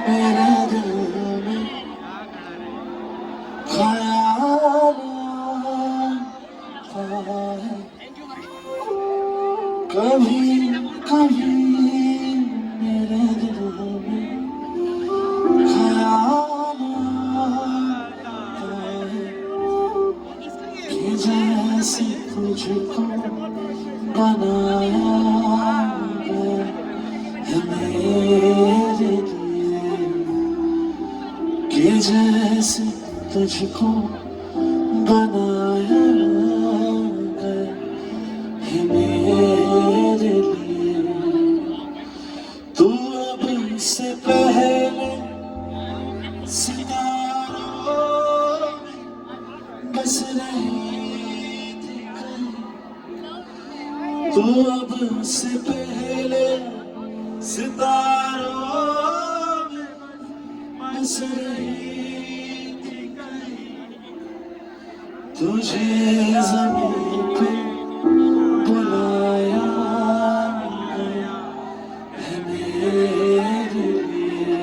मेरे दिल में ख्याल आता है। कभी कभी मेरे दिल में ख्याल आता है कि जैसे तुझको बनाया गया है मेरे लिए, कि जैसे तुझको बनाया गया है मेरे लिए। तू अब से पहले सितारों में बस रही थी कहीं, तू अब से पहले सितारों में बस रही थी कहीं, तुझे ज़मीन पे